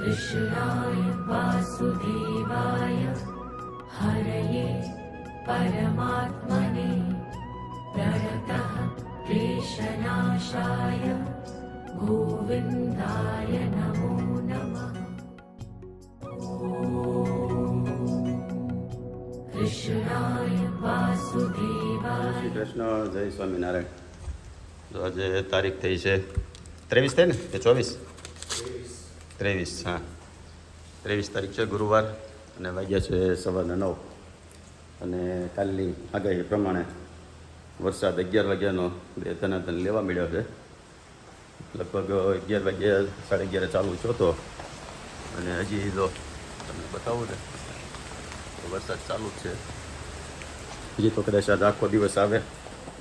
कृष्णाय वासुदेवाय हरये परमात्मने प्रणतः क्लेशनाशाय गोविन्दाय नमो नमः। कृष्णाय वासुदेवाय। શ્રી કૃષ્ણ, જય સ્વામિનારાયણ। તો આજે તારીખ થઈ છે 23 થઈ ને કે 24? 23, હા 23 તારીખ છે ગુરુવાર અને વાગ્યા છે 9:15 અને કાલની આગાહી પ્રમાણે વરસાદ 11 વાગ્યાનો ધનાધન લેવા મળ્યો છે। લગભગ 11 વાગ્યા 11:30 ચાલુ થયો હતો અને હજી જો તમને બતાવું ને તો વરસાદ ચાલુ જ છે। હજી તો કદાચ આજ આખો દિવસ આવે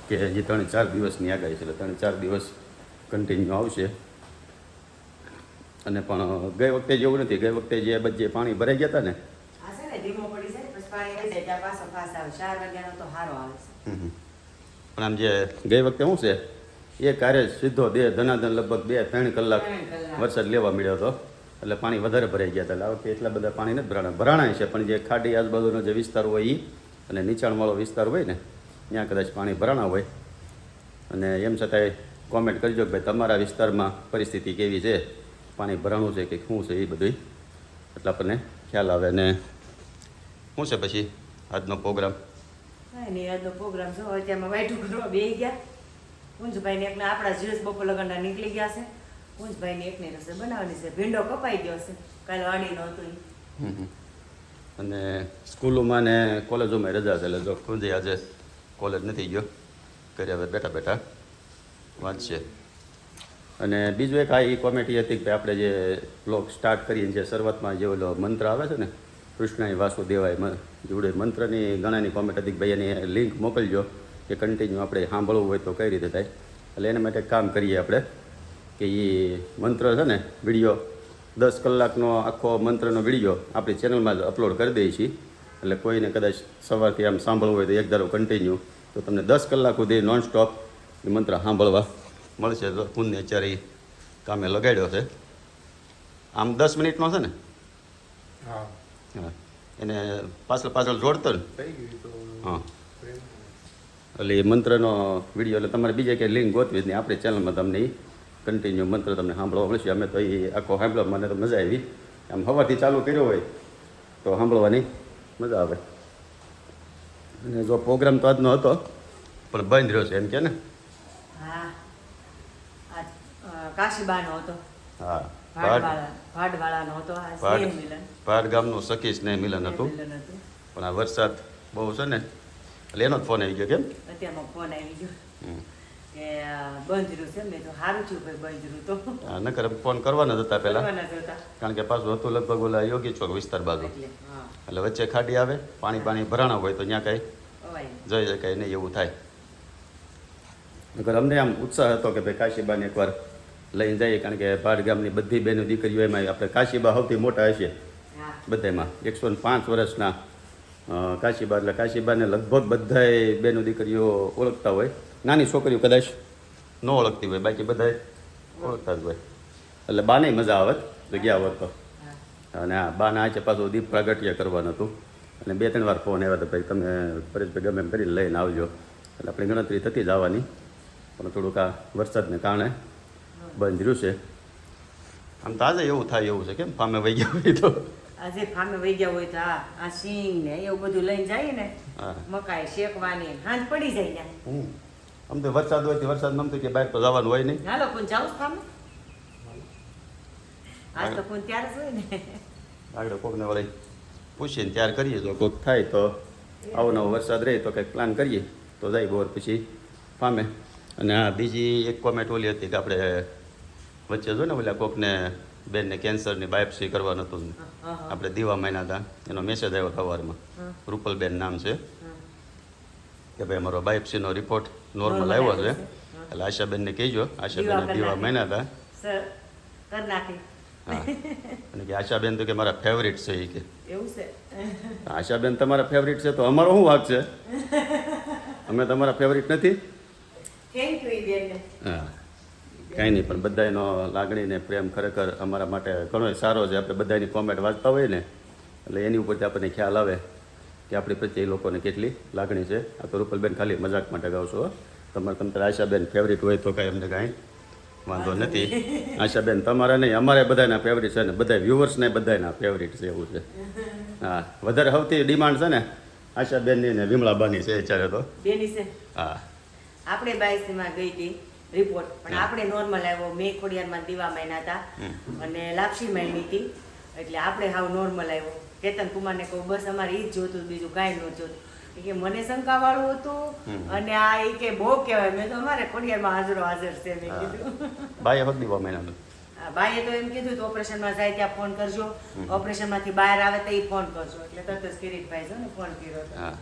કે હજી 3-4 દિવસની આગાહી છે, એટલે 3-4 દિવસ કન્ટિન્યુ આવશે। અને પણ ગઈ વખતે જેવું નથી, ગઈ વખતે જે બધે પાણી ભરાઈ ગયા હતા ને પણ આમ જે ગઈ વખતે શું છે એ કાર્ય સીધો ધનાધન લગભગ 2-3 કલાક વરસાદ લેવા મળ્યો હતો, એટલે પાણી વધારે ભરાઈ ગયા હતા। એટલે આ વખતે એટલા બધા પાણી નથી ભરાણા છે, પણ જે ખાડી આજુબાજુનો જે વિસ્તાર હોય એ અને નીચાણવાળો વિસ્તાર હોય ને ત્યાં કદાચ પાણી ભરાણા હોય। અને એમ છતાંય કોમેન્ટ કરજો કે ભાઈ તમારા વિસ્તારમાં પરિસ્થિતિ કેવી છે, પાણી ભરાણું છે કે શું છે એ બધું, એટલે આપણને ખ્યાલ આવે। ને શું છે પછી આજનો પ્રોગ્રામ? આજનો પ્રોગ્રામ જો અત્યારમાં વાઈટું કરવા બેસી ગયા। કુંજભાઈને એકને આપણા જીવસ બપોર લગનના નીકળી ગયા છે। કુંજભાઈને એકની રસોઈ બનાવવાની છે, ભીંડો કપાઈ ગયો છે, કાલે વાડી નહોતું અને સ્કૂલોમાં ને કોલેજોમાં રજા છે, એટલે જો ખુંજી આજે કોલેજ નથી ગયો, ઘરે હવે બેઠા બેઠા વાંચશે। અને બીજું એક આ એ કોમેડી હતી કે આપણે જે બ્લોગ સ્ટાર્ટ કરીને જે શરૂઆતમાં જે ઓલો મંત્ર આવે છે ને કૃષ્ણાય વાસુદેવાય જોડે મંત્રની ઘણાની કોમેન્ટ હતી કે ભાઈ એની લિંક મોકલજો કે કન્ટિન્યુ આપણે સાંભળવું હોય તો કઈ રીતે થાય। એટલે એના માટે કામ કરીએ આપણે કે એ મંત્ર છે ને વિડીયો 10 કલાકનો આખો મંત્રનો વિડીયો આપણી ચેનલમાં જ અપલોડ કરી દઈએ છીએ, એટલે કોઈને કદાચ સવારથી આમ સાંભળવું હોય તો એક ધારો કન્ટિન્યુ તો તમને 10 કલાક સુધી નોન સ્ટોપ એ મંત્ર સાંભળવા મળશે। તો પુણ્ય અત્યારે કામે લગાડ્યો છે, આમ 10 મિનિટનો છે ને? હા, એને પાછળ જોડતો ને? હા, એટલે એ મંત્રનો વિડીયો એટલે તમારે બીજે કંઈ લિંક ગોતવી જ નહીં, આપણી ચેનલમાં તમને એ કન્ટિન્યુ મંત્ર તમને સાંભળવા મળશે। અમે તો એ આખો સાંભળવા મને તો મજા આવી, આમ સવારથી ચાલુ કર્યો હોય તો સાંભળવાની મજા આવે। અને જો પ્રોગ્રામ તો આજનો હતો પણ બંધ રહ્યો છે એમ કે ને? કાશીબાનો હતો, હા, ભાડવાળાનો હતો, ભાડ ગામનું સખી સ્નેહ મિલન હતું, પણ આ વરસાદ બહુ છે ને એટલે એનો જ ફોન આવી ગયો। કેમ અત્યારમાં ફોન આવી ગયો કે બંધ રહ્યું છે? મેં તો સારું થયું ભાઈ બંધ રહ્યું તો હા, નકર ફોન કરવાના જ હતા પહેલાં, કારણ કે પાછું હતું લગભગ ઓલા યોગી ચોક વિસ્તાર બાજુ, એટલે વચ્ચે ખાડી આવે, પાણી ભરાણા હોય તો ત્યાં કાંઈ જઈ શકાય નહીં એવું થાય। નકર અમને આમ ઉત્સાહ હતો કે ભાઈ કાશીબાને એકવાર લઈને જઈએ, કારણ કે ભાડ ગામની બધી બહેનો દીકરીઓ એમાં આપણે કાશીબા સૌથી મોટા હશે બધામાં, 105 વર્ષના કાશીબા, એટલે કાશીબાને લગભગ બધાય બહેનો દીકરીઓ ઓળખતા હોય, નાની છોકરીઓ કદાચ ન ઓળખતી હોય, બાકી બધાય ઓળખતા જ હોય, એટલે બાને મજા આવે જગ્યા હોત તો। અને આ બાના આચે પાછું દીપ પ્રાગટ્ય કરવાનું હતું, અને 2-3 વાર ફોન આવ્યા હતા ભાઈ તમે પરેશભાઈ ગમે એમ કરીને લઈને આવજો, એટલે આપણી ગણતરી થતી જ આવવાની, પણ થોડુંક આ વરસાદને કારણે બંધ રહ્યું છે। આમ તો આજે એવું થાય એવું છે, કેમ ફામે વહી ગયા હોય તો આજે ફામે વહી ગયા હોય તો આ સિંગ ને એવું બધું લઈને જાય ને, મકાઈ શેકવાની હાંજ પડી જાય ને। આમ તો વરસાદ હોય તો વરસાદમાં આમ તો કે બહાર તો જવાનું હોય નહીં, હાલો કોણ જાવ ફામે, આજ તો કોણ ત્યારે જ હોય ને, આગળ કોકને વળી પૂછીને ત્યાર કરીએ, જો કોઈક થાય તો આવો નવો વરસાદ રહે તો કંઈક પ્લાન કરીએ તો જાય બોર પછી ફામે। અને આ બીજી એક કોમેન્ટ ઓલી હતી કે આપણે વચ્ચે જો ને ઓલા કોકને બેનને કેન્સરની બાયોપ્સી કરવાનું હતું, આપણે દીવા મહિના હતા, એનો મેસેજ આવ્યો સવારમાં, રૂપલબેન નામ છે, કે ભાઈ અમારો બાયોપ્સીનો રિપોર્ટ નોર્મલ આવ્યો છે, એટલે આશાબેનને કહેજો, આશાબેન દીવા મહિના હતા હા, અને કે આશાબેન તો કે મારા ફેવરિટ છે એ કે એવું છે। આશાબેન તમારા ફેવરિટ છે તો અમારો શું વાંક છે? અમે તમારા ફેવરિટ નથી? થેન્ક યુ બેન। હા, કાંઈ નહીં, પણ બધાનો લાગણી ને પ્રેમ ખરેખર અમારા માટે ઘણો સારો છે. આપણે બધાની કોમેન્ટ વાંચતા હોય ને એટલે એની ઉપરથી આપણને ખ્યાલ આવે કે આપણી પ્રત્યે એ લોકોને કેટલી લાગણી છે. આ તો રૂપલબેન ખાલી મજાક માટે ગાવ છો. તમારે આશાબેન ફેવરિટ હોય તો કાંઈ અમને કાંઈ વાંધો નથી. આશાબેન તમારા નહીં, અમારે બધાના ફેવરિટ છે ને બધા વ્યુઅર્સને બધાના ફેવરિટ છે એવું છે. હા, વધારે સૌથી ડિમાન્ડ છે ને આશાબેનની ને વિમળાબાની છે અત્યારે તો. બેની છે. હા, આપણે 22 ગઈ હતી રિપોર્ટ, પણ આપણે નોર્મલ આવ્યો. મેં ખોડિયારમાં દીવા મહિના હતા અને લાપસી મહિની હતી, એટલે આપણે હાવ નોર્મલ આવ્યો. કેતન કુમારને કહું બસ અમારે ઈ જ જોતું, બીજું કાંઈ ન જોતું. કે મને શંકાવાળું હતું અને આ એ કે બહુ કહેવાય. મેં તો અમારે ખોડિયારમાં હાજર છે મેં કીધું. બાય હોત દીવા મહિનાનું. ભાઈએ તો એમ કીધું તો ઓપરેશનમાં જાય ત્યાં ફોન કરજો, ઓપરેશનમાંથી બહાર આવે તો એ ફોન કરજો. એટલે તરત જ કિરીટભાઈ છે ને ફોન કર્યો હતો. હા,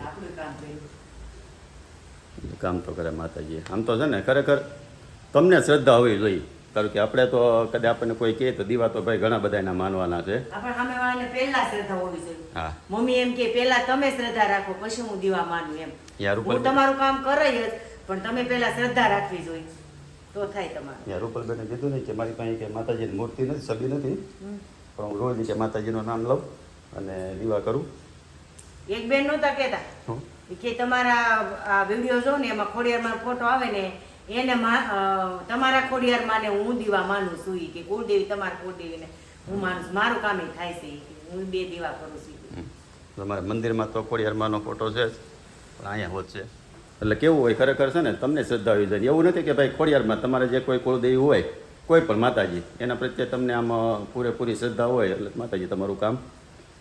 આપણું કામ કર્યું. કામ તો કરે માતાજી. આમ તો છે ને ખરેખર તમને શ્રદ્ધા હોવી જોઈએ. કારણ કે આપણે તો કદાચ આપણને કોઈ કહે તો દીવા તો ભાઈ ઘણા બધા એના માનવાના છે. આપણે સામેવાળાને પહેલા શ્રદ્ધા હોવી જોઈએ. હા, મમ્મી એમ કે પહેલા તમે શ્રદ્ધા રાખો પછી હું દીવા માનું એમ. યાર હું રૂપલબેન, તમારું કામ કરે જ, પણ તમે પહેલા શ્રદ્ધા રાખવી જોઈએ તો થાય તમારું. યાર રૂપલબેને કીધું ને કે મારી પાસે કે માતાજીની મૂર્તિ નથી, છબી નથી, પણ હું રોજ કે માતાજીનું નામ લઉં અને દીવા કરું. એક બેન નહોતા કહેતા હું કે તમારા આ વિડીયો જો ને એમાં ખોડિયારમાં ફોટો આવે ને એને તમારા ખોડિયારમાં ને હું દીવા માનું છું ઈ કે કુળદેવી તમારા કુળદેવીને હું માનું છું. મારું કામ એ થાય છે ઈ કે હું 2 દીવા કરું છું. તમારા મંદિરમાં તો ખોડિયારમાંનો ફોટો છે જ, પણ અહીંયા હોત છે. એટલે કેવું હોય ખરેખર છે ને તમને શ્રદ્ધા હોવી જોઈએ. એવું નથી કે ભાઈ ખોડિયારમાં તમારે જે કોઈ કુળદેવી હોય, કોઈ પણ માતાજી, એના પ્રત્યે તમને આમ પૂરેપૂરી શ્રદ્ધા હોય એટલે માતાજી તમારું કામ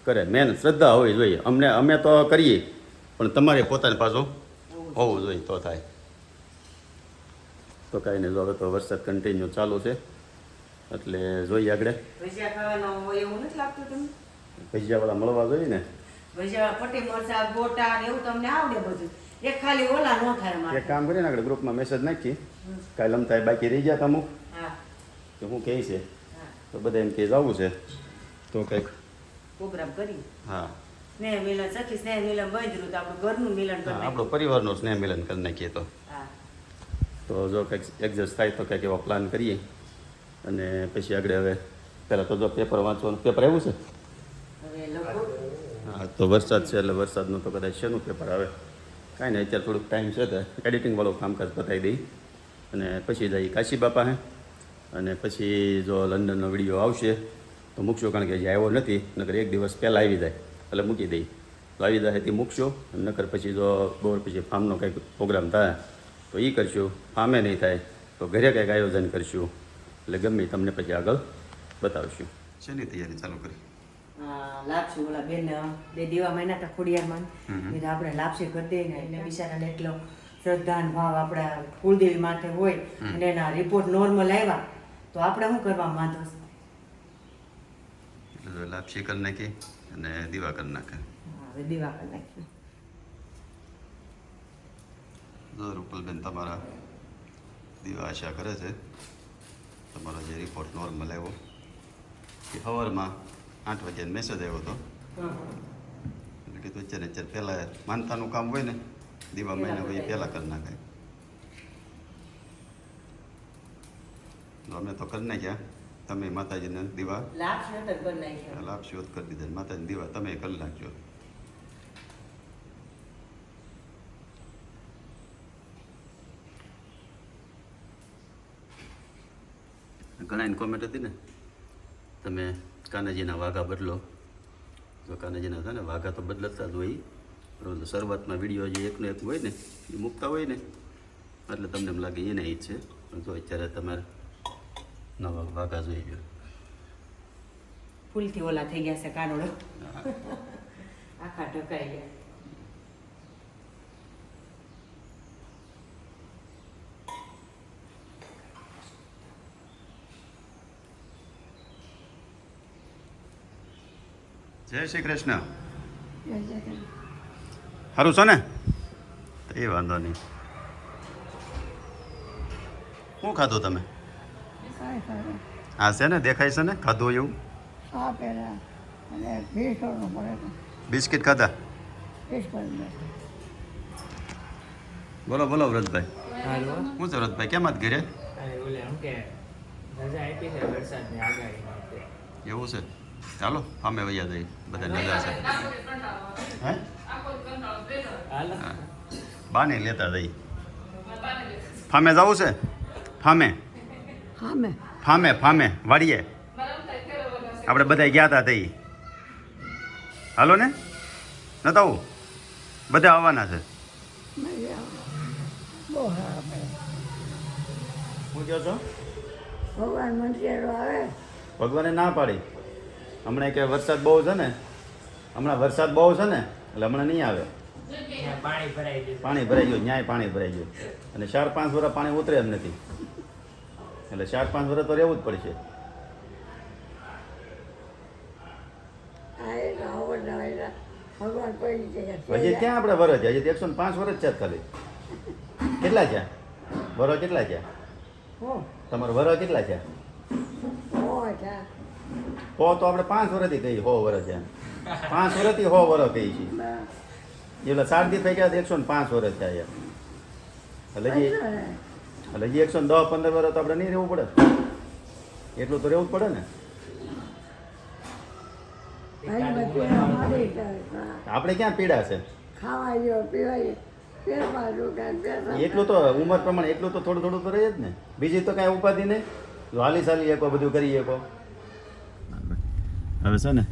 કરે. મેન શ્રદ્ધા હોવી જોઈએ. અમે તો કરીએ, પણ તમારે પોતાની પાછું હોવું જોઈએ તો થાય. તો કાંઈ નહીં, હવે તો વરસાદ કન્ટિન્યુ ચાલુ છે એટલે જોઈએ આગળ. ભજીયા ખાવાનું હોય એવું નથી લાગતું તમને? ભજીયાવાળા મળવા જોઈએ ને. ભજીયા પટ્ટી મરચા ગોટા ને એવું તમને આવડે બધું. એક ખાલી ઓલા ન થાય અમારે. એક કામ કરીએ ને આગળ ગ્રુપમાં મેસેજ નાખી, કાલે અમથાય બાકી રહી ગયા અમુક હા કે હું કહે છે હા, તો બધા એમ કે જવું છે તો કંઈક. પ્રોગ્રામ કરી હા, સ્નેહ મિલન સખી સ્નેહ મિલન બંધરું તો આપણું ઘરનું મિલન કરી નાખીએ. આપણો પરિવારનું સ્નેહ મિલન કરી નાખીએ તો. હા તો જો કંઈક એડજસ્ટ થાય તો કંઈક એવો પ્લાન કરીએ અને પછી આગળ. હવે પહેલાં તો જો પેપર વાંચવાનું, પેપર આવ્યું છે. હવે લગભગ હા, તો વરસાદ છે એટલે વરસાદનું તો કદાચ શેનું પેપર આવે કાંઈ નહીં. અત્યારે થોડુંક ટાઈમ છે તો એડિટિંગવાળું કામકાજ પતાવી દઈ અને પછી જઈએ કાશી બાપા હે. અને પછી જો લંડનનો વિડીયો આવશે તો મૂકશું, કારણ કે હજી આવ્યો નથી. નકર એક દિવસ પહેલાં આવી જાય એટલે મૂકી દઈ. તો આવી જાય તે મૂકશું. નકર પછી જો બપોર પછી ફાર્મનો કંઈક પ્રોગ્રામ થાય તો એ કરશું. ફાર્મે નહીં થાય તો ઘરે કંઈક આયોજન કરશું. એટલે ગમે તમને પછી આગળ બતાવશું. શેની તૈયારી ચાલુ કરી? લાપસી ઓલા બેન 2 દીવા મહિના હતા ખોડિયારમાં, એટલે આપણે લાપસી કરી દઈએ ને એટલે બિચારાને એટલો શ્રદ્ધા અને ભાવ આપણા કુળદેવી માથે હોય અને એના રિપોર્ટ નોર્મલ આવ્યા તો આપણે શું કરવા વાંધો છે? એટલે લાપસી કરી નાખી અને દીવા કરી નાખે. હવે દીવા કરી નાખીએ. જો રૂપલબેન તમારા દીવા આશા કરે છે. તમારો જે રિપોર્ટ નોર્મલ આવ્યો એ સવારમાં 8 વાગ્યાનો મેસેજ આવ્યો હતો. એટલે કીધું અત્યારે પહેલાં માનતાનું કામ હોય ને દીવા મહિના હોય એ પહેલાં કરી નાખાય. તો અમે તો કરી નાખ્યા. તમે માતાજીને દીવા લાપસી હતા કરી નાખ્યા. લાપસી કરી દીધા. માતાજીને દીવા તમે કરી નાખજો. ઘણા કોમેન્ટ હતી ને, તમે કાનાજીના વાઘા બદલો. તો કાનાજીના છે ને વાઘા તો બદલતા જ હોય, પરંતુ શરૂઆતમાં વિડીયો જે એકનો એક હોય ને એ મૂકતા હોય ને એટલે તમને એમ લાગે એને જ છે. પણ જો અત્યારે તમારે નવા વાઘા જોઈ ગયો. ફૂલથી ઓલા થઈ ગયા છે કાનોડો, આખા ઢકાઈ ગયા. જય શ્રી કૃષ્ણ. સારું છે ને? તો એ વાંધો નહીં. શું ખાધું તમે? હા છે ને, દેખાય છે ને ખાધું એવું. બિસ્કિટ ખાધા? બોલો બોલો વ્રતભાઈ. હાલો હું શરદભાઈ કેમ જ ઘરે અરે ઓલે આમ કે રજા આપી છે વરસાદની આગાહી માટે એવું છે ચાલો ફામે વૈયા જઈ બધા રજા છે હે હાલો હા. બાને લેતા જઈ ફામે જવું છે ફામે ફામે ફામે વાડીએ આપણે બધા ગયા હતા તઈ હાલો ને નતા આવું બધા આવવાના છે શું કહો છો ભગવાન મંદિરો આવે ભગવાને ના પાડી હમણાં કે વરસાદ બહુ છે ને હમણાં વરસાદ બહુ છે ને એટલે હમણાં નહીં આવે ત્યાં પાણી ભરાઈ ગયું પાણી ભરાઈ ગયું ન્યાય પાણી ભરાઈ ગયું અને 4-5 વર્ષ પાણી ઉતરે એમ નથી એટલે 4-5 વર્ષ તો રહેવું જ પડશે આ એક આવડના આવેલા ભગવાન પડી ગયા હજી ક્યાં આપણે વરસ છે હજી 105 વર્ષ છે જ ખાલી કેટલા છે વરસ કેટલા છે હો તમારો વરસ કેટલા છે મોટા તો આપણે 5 વર્ષથી કહીએ 100 વર્ષ છે 5 વર્ષથી 100 વર્ષ કહીએ છીએ એટલે 4 દી પૈકી 105 વર્ષ થયા એટલે હજી 110-15 વર્ષ તો આપણે નહીં રહેવું પડે એટલું તો રહેવું જ પડે ને આપણે ક્યાં પીડા છે ખાવા ગયો પીવાય પેરમાં દુકાન પેરમાં એટલું તો ઉંમર પ્રમાણે એટલું તો થોડું થોડું તો રહે જ ને બીજી તો કાંઈ ઉપાધિ નહીં જો હાલી ચાલી શકો બધું કરી શકો હવે છે ને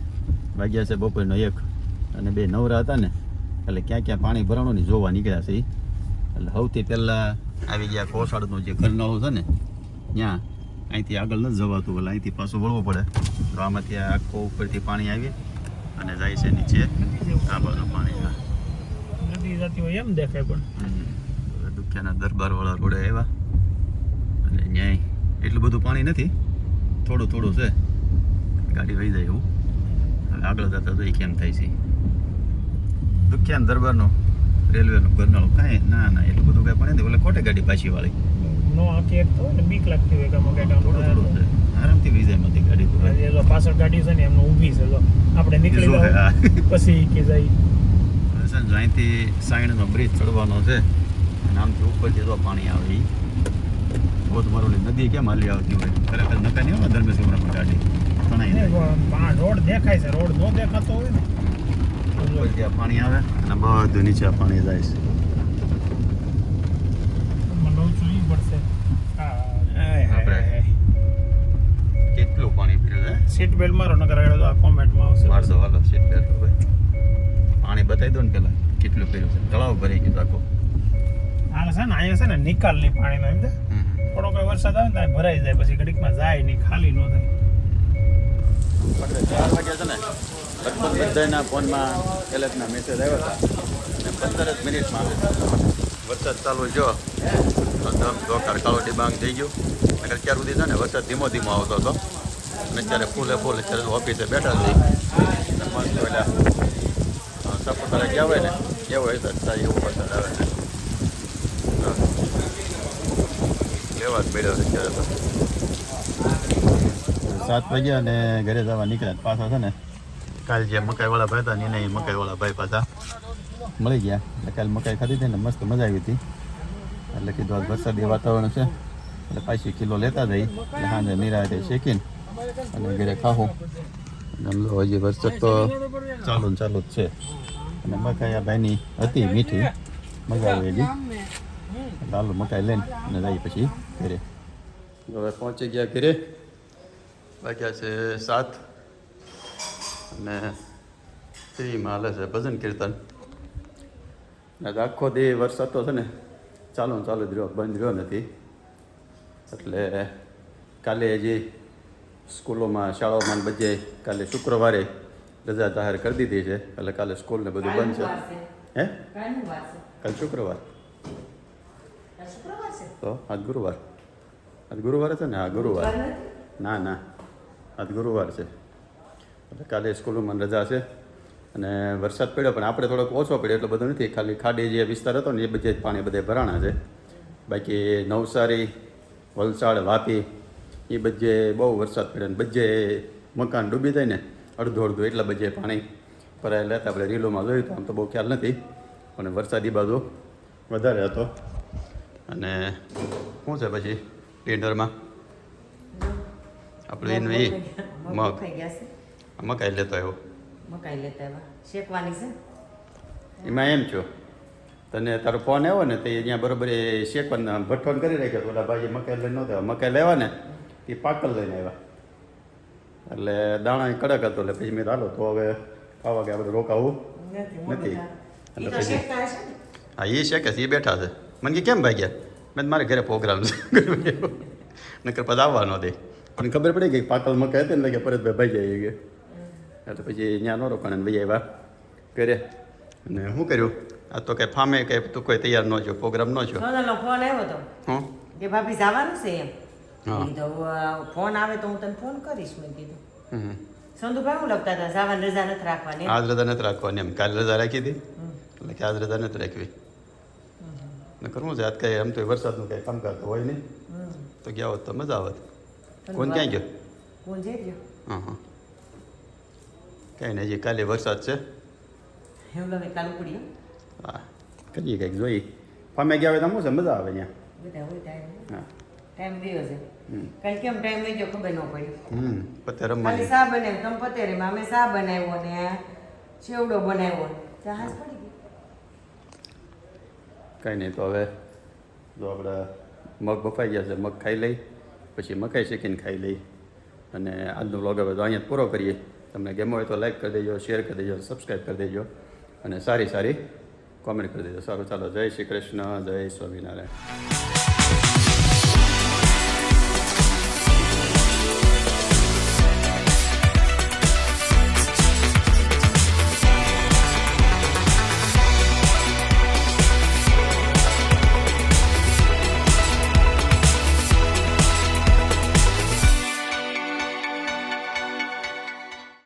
વાગ્યા છે બપોરનો 1 અને 2 નવરા હતા ને એટલે ક્યાં ક્યાં પાણી ભરાણું ને જોવા નીકળ્યા છે ઈ. એટલે સૌથી પહેલાં આવી ગયા કોસાડનું જે ઘરનાળું છે ને ત્યાં અહીંથી આગળ નથી જવાતું એટલે અહીંથી પાછું વળવું પડે તો આમાંથી આખો ઉપરથી પાણી આવી અને જાય છે નીચે આ બાજુ પાણી હા નદી જતી હોય એમ દેખાય પણ દુખ્યાના દરબારવાળા રોડે આવ્યા અને ન્યાય એટલું બધું પાણી નથી થોડું થોડું છે ગાડી વહી જાય એવું હવે આગળ જતા તો એ કેમ થાય છે દુખ્યાના દરબારનું રેલવેનું ઘરનાળું કાંઈ ના ના એટલું બધું કાંઈ પણ નથી એટલે ખોટે ગાડી પાછી વાળી નો આખી એક તો હોય ને બીક લાગતી હોય કે આમાં કંઈક આમ થોડું થોડું છે આરામથી વહી જાય માંથી ગાડી તો એ જો પાછળ ગાડી છે ને એમને ઊભી છે જો આપણે નીકળી જો, હા. જાવ પછી કે જાય છે ને જો અહીંથી સાઈણનો બ્રિજ ચડવાનો છે અને આમથી ઉપરથી જો પાણી આવે એ પોતમારોલી નદી કેમ હાલી આવતી હોય ખરેખર નકા નહીં હોય ધર્મેશ્વરમાં ગાડી તણાઈ જાય રોડ દેખાય છે રોડ નો દેખાતો હોય ને ઉપરથી આ પાણી આવે અને બધું નીચે આ પાણી જાય છે મને જોઈ પડશે આપણે કેટલું પાણી પીવું છે સીટ બેલ્ટ મારો નકર આગળ તો આ કોમેન્ટમાં આવશે માર દો હાલો સીટ બેલ્ટ ભાઈ પાણી બતાવી દો ને પેલા કેટલું પીવું છે તળાવ ભરાઈ ગયું આખો આ છે ને અહીંયા છે ને નિકાલની પાણીનો એમ છે થોડો કોઈ વરસાદ આવે ને તો ભરાઈ જાય પછી ઘડીકમાં જાય નહીં ખાલી ન થાય આપણે 4 વાગ્યા છે ને લગભગ બધાના ફોનમાં એલર્ટના મેસેજ આવ્યા હતા અને 15 જ મિનિટમાં વરસાદ ચાલુ જો ધમ ધોકાર કાળો ડિબાંગ થઈ ગયું અને અત્યાર સુધી છે ને વરસાદ ધીમો ધીમો આવતો હતો અને અત્યારે ફૂલે ફૂલ અત્યારે ઓફિસે બેઠા થઈ મસ્ત પેલા સપોર્ટરે ગયા હોય ને એવો વરસાદ થાય એવો વરસાદ આવે છે લેવા જ મળ્યો છે અત્યારે તો 7 વાગ્યા અને ઘરે જવા નીકળ્યા પાછા છે ને કાલ જે મકાઈવાળા ભાઈ હતા ને એને મકાઈવાળા ભાઈ પાછા મળી ગયા એટલે કાલ મકાઈ ખાધી હતી ને મસ્ત મજા આવી હતી એટલે કીધું આજ વરસાદી વાતાવરણ છે એટલે પાછી કિલો લેતા જઈ એટલે સાંજે નિરાતે શેકીને અને ઘરે ખાવું અને આમ તો હજી વરસાદ તો ચાલુ ને ચાલુ જ છે અને મકાઈ આ ભાઈની હતી મીઠી મજા આવી હજી એટલે હાલો મકાઈ લઈને અને જઈએ પછી ઘરે હવે પહોંચી ગયા ઘરે વાગ્યા છે 7 અને ફ્રીમાં હાલે છે ભજન કીર્તન અને આખો દી વરસાદ તો છે ને ચાલુ ને ચાલુ જ રહ્યો બંધ રહ્યો નથી એટલે કાલે હજી સ્કૂલોમાં શાળાઓમાં બધે કાલે શુક્રવારે રજા જાહેર કરી દીધી છે એટલે કાલે સ્કૂલ ને બધું બંધ છે હે કાલે શુક્રવાર તો આજ ગુરુવાર છે ને હા ગુરુવાર ના ના આજ ગુરુવાર છે એટલે કાલે સ્કૂલોમાં રજા છે અને વરસાદ પડ્યો પણ આપણે થોડોક ઓછો પડ્યો એટલો બધો નથી ખાલી ખાડી જે વિસ્તાર હતો ને એ બધે પાણી બધે ભરાણા છે બાકી નવસારી વલસાડ વાપી એ બધે બહુ વરસાદ પડ્યો ને બધે મકાન ડૂબી જાય ને અડધું અડધું એટલા બધે પાણી ભરાયેલા હતા આપણે રીલોમાં જોયું તો આમ તો બહુ ખ્યાલ નથી પણ વરસાદી બાજુ વધારે હતો અને શું છે પછી ડિનરમાં આપણે એનું એ મગ ખાઈ ગયા છે મકાઈ લેતો આવ્યો મકાઈ લેતા એવા શેકવાની છે એમાં એમ છો તને તારો ફોન આવ્યો ને તે અહીંયા બરોબર એ શેકવાના ભઠ્ઠોન કરી રાખ્યો ઓલા ભાઈ મકાઈ લઈને નહોતા મકાઈ લેવા ને એ પાકલ લઈને આવ્યા એટલે દાણા કડક હતો એટલે પછી મેં હાલો તો હવે ખાવા કે આપણે રોકાવું નથી એટલે ઈ તો પછી શેકતા હશે ને હા એ શેકે છે એ બેઠા છે મને કે કેમ ભાગ્યા મેં મારે ઘરે પ્રોગ્રામ છે નકર પછી આવવા ન દે પણ ખબર પડી ગઈ પાકલ મકાઈ હતી ને એટલે કે પરતભાઈ ભાઈ જાય કે એટલે પછી ત્યાં ન રોકાણ ભાઈ આવ્યા કરે અને શું કર્યું આ તો કંઈ ફામે કંઈ તું કોઈ તૈયાર ન છો પ્રોગ્રામ ન છો સોનલનો ફોન આવ્યો તો હં કે ભાભી જવાનું છે એમ હા. મેં કીધું ફોન આવે તો હું તને ફોન કરીશ મેં કીધું હમ સંધુભાઈ હું લખતા હતા જવાની રજા નથી રાખવાની એમ. આજ રજા નથી રાખવાની એમ કાલે રજા રાખી હતી એટલે કે આજ રજા નથી રાખવી ને કરવું છે આજ કંઈ આમ તો વરસાદનું કંઈ કામકાજ તો હોય નહીં હમ. તો ગયા હોત તો મજા આવત કોણ ક્યાં ગયો કોણ જઈ ગયો હા હા કાંઈ નહીં હજી કાલે વરસાદ છે એવું લાગે કાલ ઉપડી હા કરીએ કંઈક જોઈએ ફામે ગયા હોય તો શું છે મજા આવે ત્યાં બધા હોય ટાઈમ હા ટાઈમ ગયો છે હમ કાલ કેમ ટાઈમ લઈ ગયો ખબર ન પડી પતે ખાલી રમવાની શા બનાવ્યું તમે પતેરીમાં અમે શા બનાવ્યો ને સેવડો બનાવ્યો જહાજ પડી ગઈ કાંઈ નહીં તો હવે જો આપણે મગ બફાઈ ગયા છે મગ ખાઈ લઈ પછી મકાઈ શેકીને ખાઈ લઈ અને આજનો વ્લોગ હવે તો અહીંયા જ પૂરો કરીએ તમને ગેમો હોય તો લાઈક કરી દેજો શેર કરી દેજો સબસ્ક્રાઈબ કરી દેજો અને સારી સારી કોમેન્ટ કરી દેજો સારું ચાલો જય શ્રી કૃષ્ણ જય સ્વામિનારાયણ